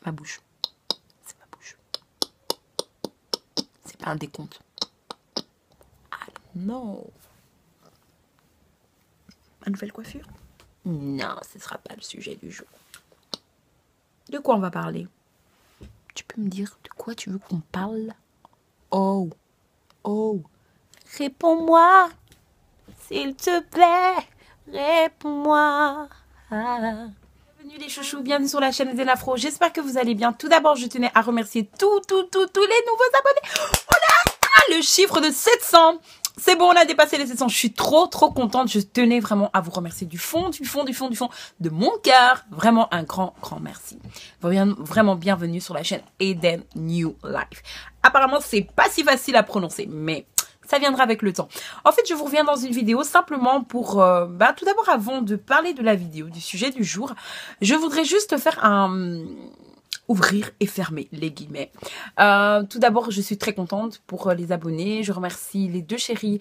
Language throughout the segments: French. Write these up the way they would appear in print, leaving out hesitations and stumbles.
ma bouche. C'est ma bouche. C'est pas un décompte. Ah non. Ma nouvelle coiffure? Non, ce sera pas le sujet du jour. De quoi on va parler? Tu peux me dire de quoi tu veux qu'on parle? Oh, oh, réponds-moi, s'il te plaît, réponds-moi. Bienvenue les chouchous, bienvenue sur la chaîne Eden Afro. J'espère que vous allez bien. Tout d'abord, je tenais à remercier tous les nouveaux abonnés. On a le chiffre de 700. C'est bon, on a dépassé les 700. Je suis trop contente. Je tenais vraiment à vous remercier du fond de mon cœur. Vraiment un grand merci. Vraiment bienvenue sur la chaîne Eden New Life. Apparemment, c'est pas si facile à prononcer, mais ça viendra avec le temps. En fait, je vous reviens dans une vidéo simplement pour... tout d'abord, avant de parler de la vidéo, du sujet du jour, je voudrais juste faire un... ouvrir et fermer les guillemets. Tout d'abord, je suis très contente pour les abonnés. Je remercie les deux chéries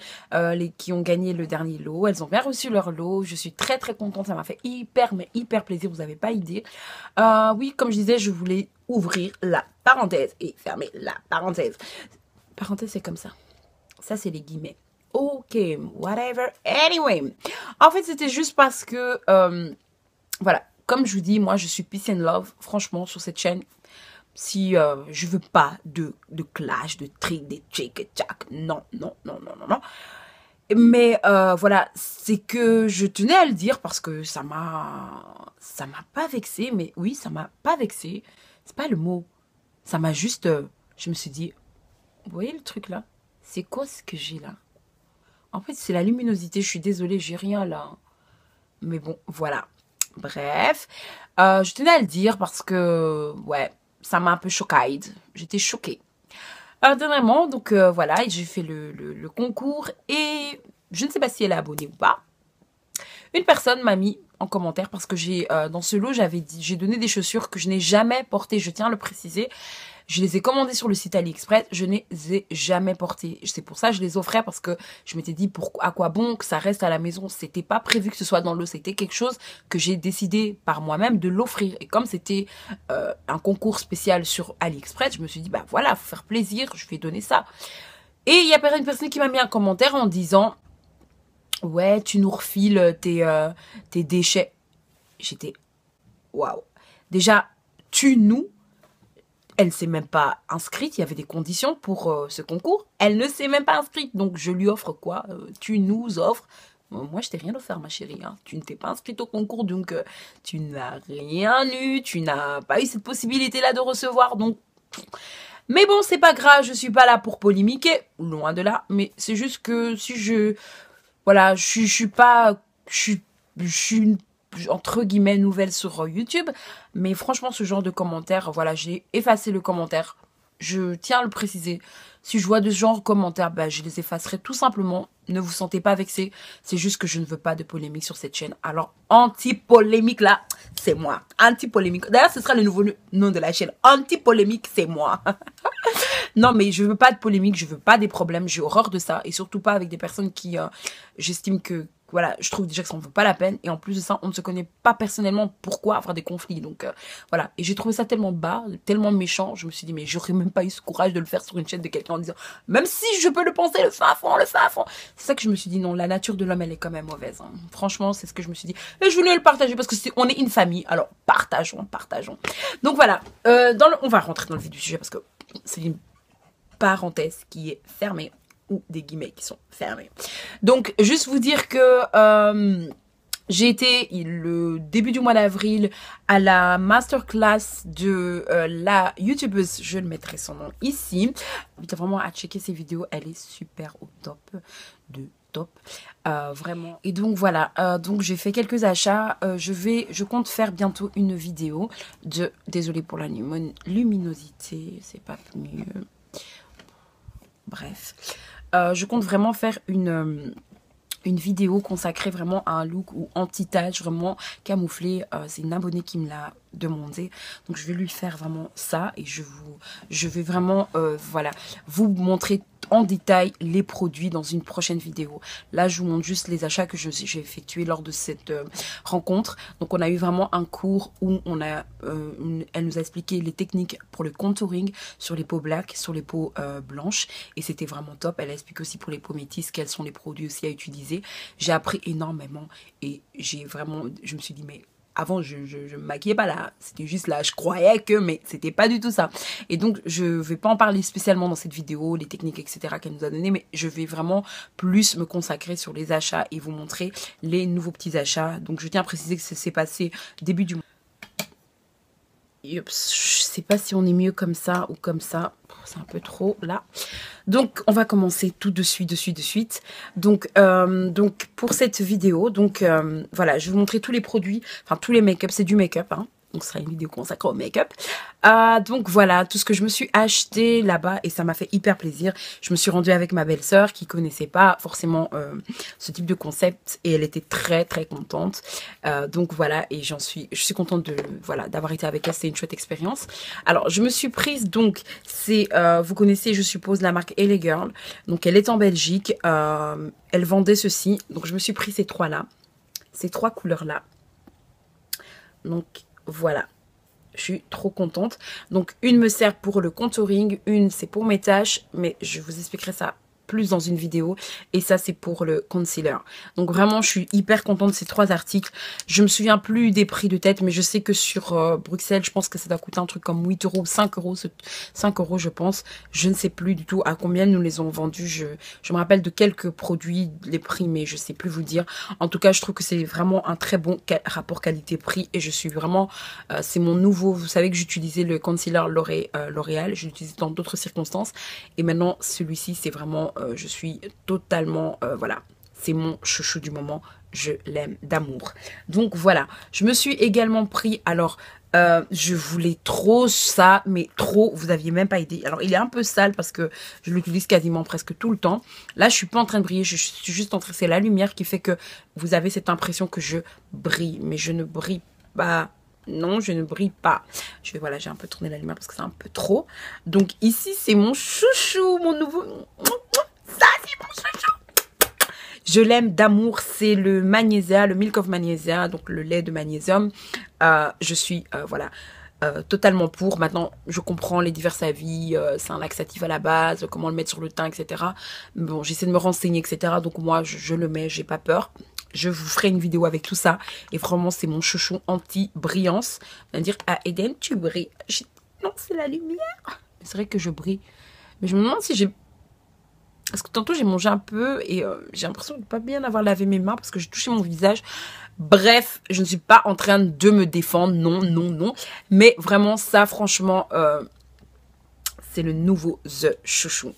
qui ont gagné le dernier lot. Elles ont bien reçu leur lot. Je suis très contente. Ça m'a fait hyper plaisir. Vous n'avez pas idée. Oui, comme je disais, je voulais ouvrir la parenthèse et fermer la parenthèse. Parenthèse, c'est comme ça. Ça, c'est les guillemets. Ok, whatever. Anyway, en fait, c'était juste parce que, voilà, comme je vous dis, moi, je suis peace and love. Franchement, sur cette chaîne, si je veux pas de clash, de trick, des tchic-tchac. Non. Mais voilà, c'est que je tenais à le dire parce que ça m'a pas vexée. Mais oui, ça m'a pas vexée. C'est pas le mot. Ça m'a juste, je me suis dit, vous voyez le truc là? C'est quoi ce que j'ai là? En fait, c'est la luminosité. Je suis désolée, j'ai rien là. Mais bon, voilà. Bref, je tenais à le dire parce que, ouais, ça m'a un peu choquée. J'étais choquée. Dernièrement, donc voilà, j'ai fait le concours et je ne sais pas si elle est abonnée ou pas. Une personne m'a mis en commentaire parce que j'ai dans ce lot, j'ai donné des chaussures que je n'ai jamais portées, je tiens à le préciser. Je les ai commandées sur le site AliExpress, je ne les ai jamais portées. C'est pour ça que je les offrais parce que je m'étais dit à quoi bon que ça reste à la maison. C'était pas prévu que ce soit dans l'eau, c'était quelque chose que j'ai décidé par moi-même de l'offrir. Et comme c'était un concours spécial sur AliExpress, je me suis dit bah voilà, faut faire plaisir, je vais donner ça. Et il y a une personne qui m'a mis un commentaire en disant ouais, tu nous refiles tes déchets. J'étais waouh. Déjà, elle ne s'est même pas inscrite, il y avait des conditions pour ce concours. Elle ne s'est même pas inscrite, donc je lui offre quoi? Tu nous offres. Moi, je t'ai rien offert, ma chérie. Hein. Tu ne t'es pas inscrite au concours, donc tu n'as rien eu. Tu n'as pas eu cette possibilité-là de recevoir, donc... Mais bon, c'est pas grave, je suis pas là pour polémiquer, loin de là. Mais c'est juste que si je... Voilà, je suis pas... Je suis une entre guillemets nouvelle sur YouTube, mais franchement ce genre de commentaires, voilà, j'ai effacé le commentaire, je tiens à le préciser. Si je vois de ce genre de commentaires, bah, je les effacerai tout simplement. Ne vous sentez pas vexés, c'est juste que je ne veux pas de polémique sur cette chaîne. Alors anti-polémique là, c'est moi, anti-polémique. D'ailleurs ce sera le nouveau nom de la chaîne, anti-polémique, c'est moi. Non mais je veux pas de polémique, je veux pas des problèmes, j'ai horreur de ça, et surtout pas avec des personnes qui j'estime que voilà, je trouve déjà que ça en vaut pas la peine. Et en plus de ça, on ne se connaît pas personnellement. Pourquoi avoir des conflits? Donc voilà. Et j'ai trouvé ça tellement bas, tellement méchant. Je me suis dit, mais j'aurais même pas eu ce courage de le faire sur une chaîne de quelqu'un en disant, même si je peux le penser, le fin fond. C'est ça que je me suis dit, non, la nature de l'homme, elle est quand même mauvaise. Hein. Franchement, c'est ce que je me suis dit. Et je voulais le partager parce que on est une famille. Alors, partageons. Donc voilà. On va rentrer dans le vif du sujet parce que c'est une parenthèse qui est fermée. Ou des guillemets qui sont fermés. Donc, juste vous dire que j'ai été le début du mois d'avril à la masterclass de la youtubeuse, je le mettrai son nom ici. Invite vraiment à checker ses vidéos, elle est super au top de top, vraiment. Et donc voilà, donc j'ai fait quelques achats. Je compte faire bientôt une vidéo de, désolée pour la luminosité, c'est pas mieux. Bref. Je compte vraiment faire une vidéo consacrée vraiment à un look ou anti-tache, vraiment camouflé. C'est une abonnée qui me l'a demandé. Donc je vais lui faire vraiment ça et je vais vraiment voilà, vous montrer en détail les produits dans une prochaine vidéo. Là, je vous montre juste les achats que j'ai effectués lors de cette rencontre. Donc, on a eu vraiment un cours où elle nous a expliqué les techniques pour le contouring sur les peaux black, sur les peaux blanches. Et c'était vraiment top. Elle explique aussi pour les peaux métisses quels sont les produits aussi à utiliser. J'ai appris énormément et je me suis dit, mais avant, je me maquillais pas là. C'était juste là. Je croyais que, mais c'était pas du tout ça. Et donc, je vais pas en parler spécialement dans cette vidéo, les techniques, etc. qu'elle nous a donné, mais je vais vraiment plus me consacrer sur les achats et vous montrer les nouveaux petits achats. Donc, je tiens à préciser que ça s'est passé début du mois. Je sais pas si on est mieux comme ça ou comme ça. C'est un peu trop là. Donc, on va commencer tout de suite. Donc pour cette vidéo, voilà, je vais vous montrer tous les produits, enfin tous les make-up, c'est du make-up, hein. Donc, ce sera une vidéo consacrée au make-up. Donc, voilà, tout ce que je me suis acheté là-bas et ça m'a fait hyper plaisir. Je me suis rendue avec ma belle-sœur qui connaissait pas forcément ce type de concept et elle était très, très contente. Donc, voilà, et je suis contente d'avoir été avec elle. C'était une chouette expérience. Alors, je me suis prise, donc, vous connaissez, je suppose, la marque LA Girl. Donc, elle est en Belgique. Elle vendait ceci. Donc, je me suis pris ces trois-là. Ces trois couleurs-là. Donc, voilà, je suis trop contente. Donc, une me sert pour le contouring, une c'est pour mes taches, mais je vous expliquerai ça plus dans une vidéo. Et ça, c'est pour le concealer. Donc, vraiment, je suis hyper contente de ces trois articles. Je me souviens plus des prix de tête, mais je sais que sur Bruxelles, je pense que ça doit coûter un truc comme 8 euros, 5 euros, 5 euros, je pense. Je ne sais plus du tout à combien nous les ont vendus. Je me rappelle de quelques produits, les prix, mais je sais plus vous dire. En tout cas, je trouve que c'est vraiment un très bon rapport qualité-prix et je suis vraiment, c'est mon nouveau, vous savez que j'utilisais le concealer L'Oréal, je l'utilisais dans d'autres circonstances et maintenant, celui-ci, c'est vraiment je suis totalement, voilà, c'est mon chouchou du moment, je l'aime d'amour. Donc voilà, je me suis également pris, alors, je voulais trop ça, mais trop, vous aviez même pas idée. Alors, il est un peu sale parce que je l'utilise quasiment presque tout le temps. Là, je suis pas en train de briller, je suis juste en train, c'est la lumière qui fait que vous avez cette impression que je brille, mais je ne brille pas. Non, je ne brille pas. Voilà, j'ai un peu tourné la lumière parce que c'est un peu trop. Donc ici, c'est mon chouchou, mon nouveau... Ça, c'est mon chouchou. Je l'aime d'amour. C'est le magnésia, le Milk of Magnesia, donc le lait de magnésium. Je suis, voilà, totalement pour. Maintenant, je comprends les divers avis. C'est un laxatif à la base, comment le mettre sur le teint, etc. Bon, j'essaie de me renseigner, etc. Donc moi, je le mets, j'ai pas peur. Je vous ferai une vidéo avec tout ça. Et vraiment, c'est mon chouchou anti-brillance. On va dire, ah, Eden, tu brilles. Non, c'est la lumière. C'est vrai que je brille. Mais je me demande si j'ai... Parce que tantôt, j'ai mangé un peu et j'ai l'impression de ne pas bien avoir lavé mes mains parce que j'ai touché mon visage. Bref, je ne suis pas en train de me défendre. Non, non, non. Mais vraiment, ça, franchement, c'est le nouveau The Chouchou.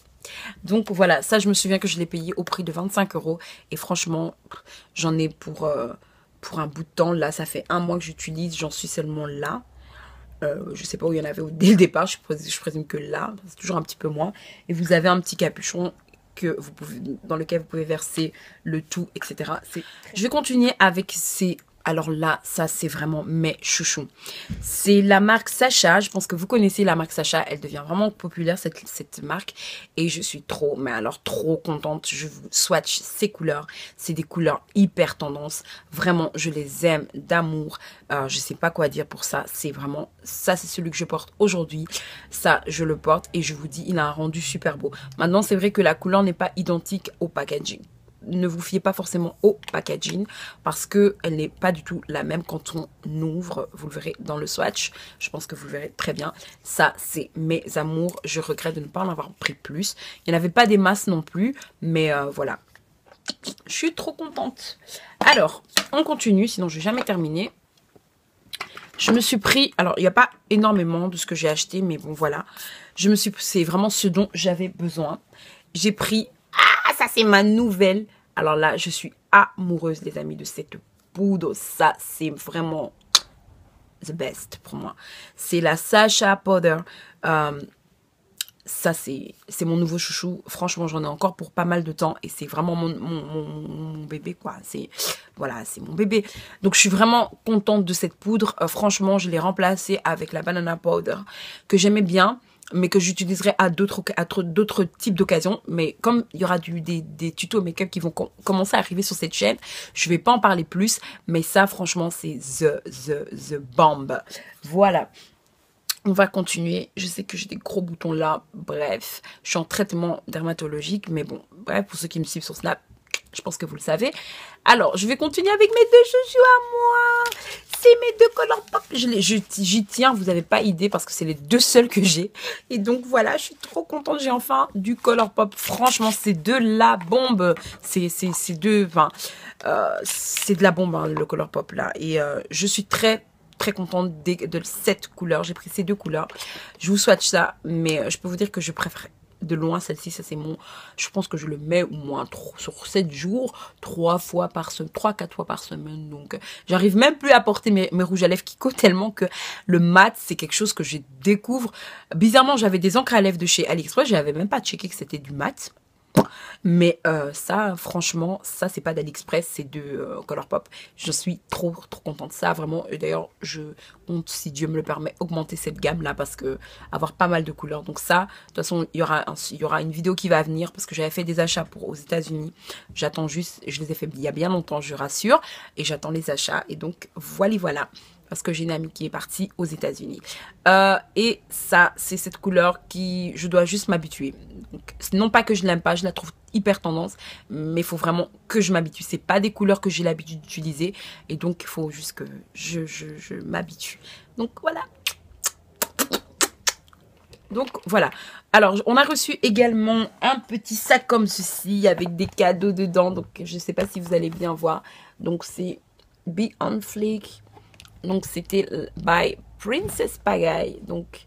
Donc voilà, ça je me souviens que je l'ai payé au prix de 25 euros. Et franchement, j'en ai pour un bout de temps. Là, ça fait un mois que j'utilise. J'en suis seulement là. Je sais pas où il y en avait dès le départ. Je présume que là, c'est toujours un petit peu moins. Et vous avez un petit capuchon dans lequel vous pouvez verser le tout, etc. Je vais continuer avec ces... Alors là, ça c'est vraiment mes chouchous. C'est la marque Sacha. Je pense que vous connaissez la marque Sacha. Elle devient vraiment populaire cette marque. Et je suis trop, mais alors trop contente. Je vous swatch ces couleurs. C'est des couleurs hyper tendance. Vraiment, je les aime d'amour. Je sais pas quoi dire pour ça. C'est vraiment, ça c'est celui que je porte aujourd'hui. Ça, je le porte et je vous dis, il a un rendu super beau. Maintenant, c'est vrai que la couleur n'est pas identique au packaging. Ne vous fiez pas forcément au packaging parce qu'elle n'est pas du tout la même quand on ouvre. Vous le verrez dans le swatch. Je pense que vous le verrez très bien. Ça, c'est mes amours. Je regrette de ne pas en avoir pris plus. Il n'y en avait pas des masses non plus. Mais voilà. Je suis trop contente. Alors, on continue. Sinon, je ne vais jamais terminer. Je me suis pris... Alors, il n'y a pas énormément de ce que j'ai acheté. Mais bon, voilà. C'est vraiment ce dont j'avais besoin. J'ai pris... Ah, ça, c'est ma nouvelle... Alors là, je suis amoureuse, les amis, de cette poudre. Ça, c'est vraiment the best pour moi. C'est la Sacha Powder. Ça, c'est mon nouveau chouchou. Franchement, j'en ai encore pour pas mal de temps. Et c'est vraiment mon bébé, quoi. Voilà, c'est mon bébé. Donc, je suis vraiment contente de cette poudre. Franchement, je l'ai remplacée avec la Banana Powder que j'aimais bien. mais que j'utiliserai à d'autres types d'occasions. Mais comme il y aura des tutos make-up qui vont commencer à arriver sur cette chaîne, je vais pas en parler plus. Mais ça, franchement, c'est the bomb. Voilà. On va continuer. Je sais que j'ai des gros boutons là. Bref, je suis en traitement dermatologique. Mais bon, bref, pour ceux qui me suivent sur Snap, je pense que vous le savez. Alors, je vais continuer avec mes deux chouchous à moi. C'est mes deux Colourpop. J'y tiens, vous n'avez pas idée, parce que c'est les deux seuls que j'ai. Et donc, voilà, je suis trop contente. J'ai enfin du Colourpop. Franchement, c'est de la bombe. C'est deux... Enfin, c'est de la bombe, hein, le Colourpop, là. Et je suis très contente de cette couleur. J'ai pris ces deux couleurs. Je vous swatch ça, mais je peux vous dire que je préfère de loin celle-ci. Ça, c'est mon... Je pense que je le mets au moins sur 7 jours, 3-4 fois par semaine. Donc, j'arrive même plus à porter mes rouges à lèvres Kiko, tellement que le mat, c'est quelque chose que je découvre. Bizarrement, j'avais des encres à lèvres de chez AliExpress. J'avais même pas checké que c'était du mat. Mais ça, franchement, ça, c'est pas d'AliExpress, c'est de Colourpop. Je suis trop contente de ça, vraiment. Et d'ailleurs, je compte, si Dieu me le permet, augmenter cette gamme-là, parce que avoir pas mal de couleurs. Donc ça, de toute façon, il y aura une vidéo qui va venir, parce que j'avais fait des achats aux États-Unis. J'attends juste, je les ai fait il y a bien longtemps, je rassure. Et j'attends les achats. Et donc, voilà. Parce que j'ai une amie qui est partie aux États-Unis. Et ça, c'est cette couleur qui... Je dois juste m'habituer. Non pas que je l'aime pas, je la trouve hyper tendance. Mais il faut vraiment que je m'habitue. C'est pas des couleurs que j'ai l'habitude d'utiliser. Et donc, il faut juste que je m'habitue. Donc, voilà. Donc, voilà. Alors, on a reçu également un petit sac comme ceci avec des cadeaux dedans. Donc, je sais pas si vous allez bien voir. Donc, c'est Be On Fleek. Donc, c'était by Princess Pagaille. Donc,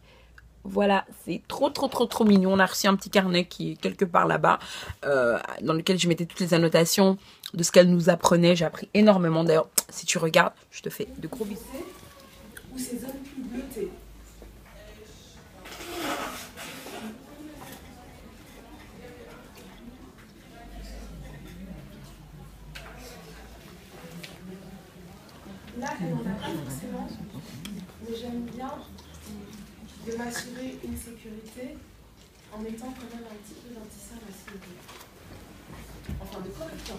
voilà, c'est trop mignon. On a reçu un petit carnet qui est quelque part là-bas, dans lequel je mettais toutes les annotations de ce qu'elle nous apprenait. J'ai appris énormément. D'ailleurs, si tu regardes, je te fais de gros bisous. Ou ces hommes plus bleutés. Là, elle n'en a pas forcément, mais j'aime bien de m'assurer une sécurité en mettant quand même un petit peu d'anti-cerne à ce niveau. Enfin, de correcteur.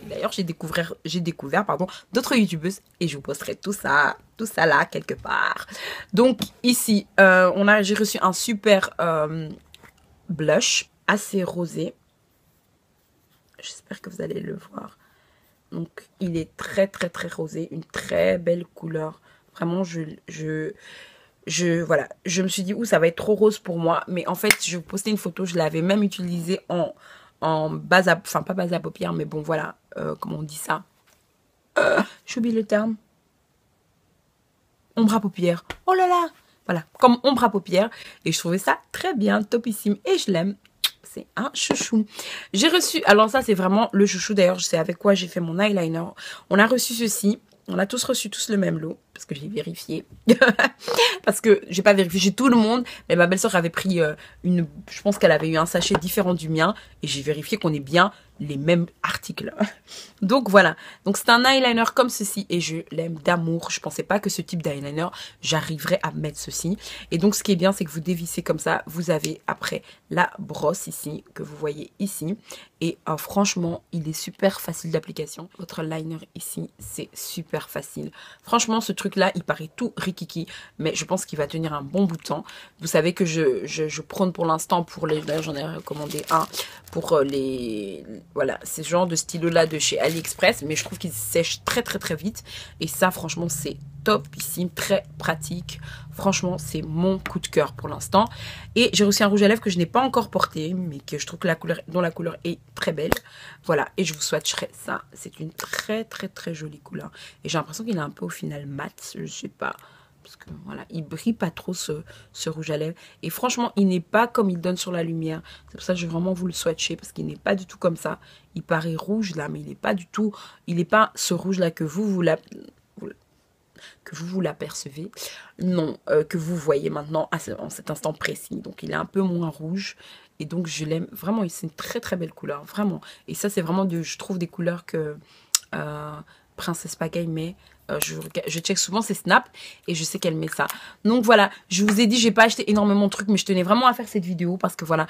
D'ailleurs, j'ai découvert d'autres youtubeuses et je vous posterai tout ça là quelque part. Donc ici, j'ai reçu un super blush assez rosé. J'espère que vous allez le voir. Donc, il est très rosé, une très belle couleur. Vraiment, voilà, je me suis dit, ça va être trop rose pour moi. Mais en fait, je vous postais une photo, je l'avais même utilisée en base à, enfin pas base à paupières, mais bon, voilà, comment on dit ça. J'oublie le terme. Ombre à paupières. Oh là là. Voilà, comme ombre à paupières. Et je trouvais ça très bien, topissime. Et je l'aime. C'est un chouchou. J'ai reçu, alors ça c'est vraiment le chouchou. D'ailleurs, je sais avec quoi j'ai fait mon eyeliner. On a reçu ceci. On a tous reçu le même lot. Parce que j'ai vérifié. Parce que j'ai pas vérifié chez tout le monde. Mais ma belle-sœur avait pris je pense qu'elle avait eu un sachet différent du mien. Et j'ai vérifié qu'on ait bien les mêmes articles. Donc voilà. Donc c'est un eyeliner comme ceci. Et je l'aime d'amour. Je pensais pas que ce type d'eyeliner, j'arriverais à mettre ceci. Et donc ce qui est bien, c'est que vous dévissez comme ça. Vous avez après la brosse ici. Que vous voyez ici. Et franchement, il est super facile d'application. Votre liner ici, c'est super facile. Franchement, ce truc-là, il paraît tout rikiki. Mais je pense qu'il va tenir un bon bout de temps. Vous savez que je prône pour l'instant pour les... D'ailleurs, j'en ai recommandé un pour les... Voilà, ce genre de stylo-là de chez AliExpress. Mais je trouve qu'il sèche très vite. Et ça, franchement, c'est topissime, très pratique. Franchement, c'est mon coup de cœur pour l'instant. Et j'ai reçu un rouge à lèvres que je n'ai pas encore porté, mais que je trouve que dont la couleur est très belle. Voilà, et je vous swatcherai ça. C'est une très jolie couleur. Et j'ai l'impression qu'il est un peu au final mat, je sais pas. Parce que voilà, il brille pas trop ce rouge à lèvres. Et franchement, il n'est pas comme il donne sur la lumière. C'est pour ça que je vais vraiment vous le swatcher, parce qu'il n'est pas du tout comme ça. Il paraît rouge là, mais il n'est pas du tout... Il n'est pas ce rouge là que vous l'apercevez, non, que vous voyez maintenant en cet instant précis. Donc, il est un peu moins rouge. Et donc, je l'aime vraiment. C'est une très belle couleur, vraiment. Et ça, c'est vraiment, je trouve, des couleurs que Princesse Pagaille, mais je check souvent ses snaps et je sais qu'elle met ça. Donc voilà, je vous ai dit, j'ai pas acheté énormément de trucs, mais je tenais vraiment à faire cette vidéo parce que voilà,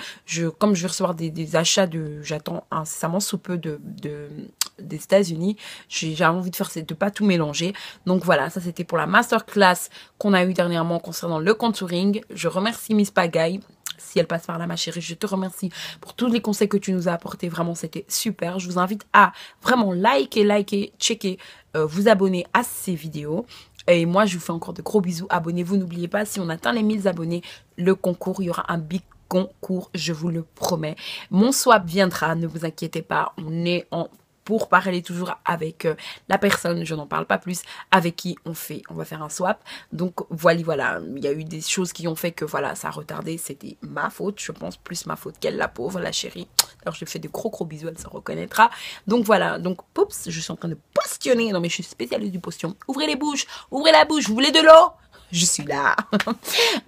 comme je vais recevoir des achats j'attends incessamment sous peu des États-Unis, j'ai envie de faire, de pas tout mélanger. Donc voilà, ça c'était pour la masterclass qu'on a eu dernièrement concernant le contouring. Je remercie Miss Pagaille. Si elle passe par là, ma chérie, je te remercie pour tous les conseils que tu nous as apportés. Vraiment, c'était super. Je vous invite à vraiment liker, checker, vous abonner à ces vidéos. Et moi, je vous fais encore de gros bisous. Abonnez-vous. N'oubliez pas, si on atteint les 1000 abonnés, le concours, il y aura un big concours, je vous le promets. Mon swap viendra, ne vous inquiétez pas. On est en pour parler toujours avec la personne, je n'en parle pas plus, avec qui on va faire un swap. Donc voilà, il y a eu des choses qui ont fait que voilà, ça a retardé, c'était ma faute, je pense, plus ma faute qu'elle, la pauvre, la chérie. Alors je lui fais de gros bisous, elle se reconnaîtra. Donc voilà, donc poups, je suis en train de postionner, non mais je suis spécialiste du potion. Ouvrez les bouches, ouvrez la bouche, vous voulez de l'eau? Je suis là.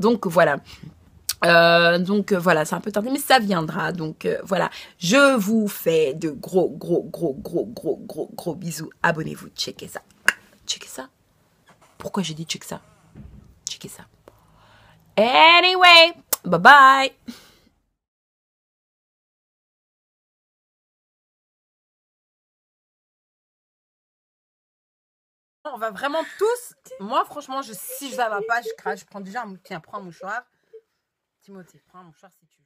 Donc voilà. Voilà, c'est un peu tardé, mais ça viendra. Donc voilà, je vous fais de gros bisous. Abonnez-vous, checkez ça. Checkez ça. Pourquoi j'ai dit check ça? Checkez ça. Anyway, bye bye. On va vraiment tous. Moi, franchement, si ça va pas, je crache. Je prends déjà un mouchoir. Tiens, prends un mouchoir. Timothée, prends un mouchoir si tu veux.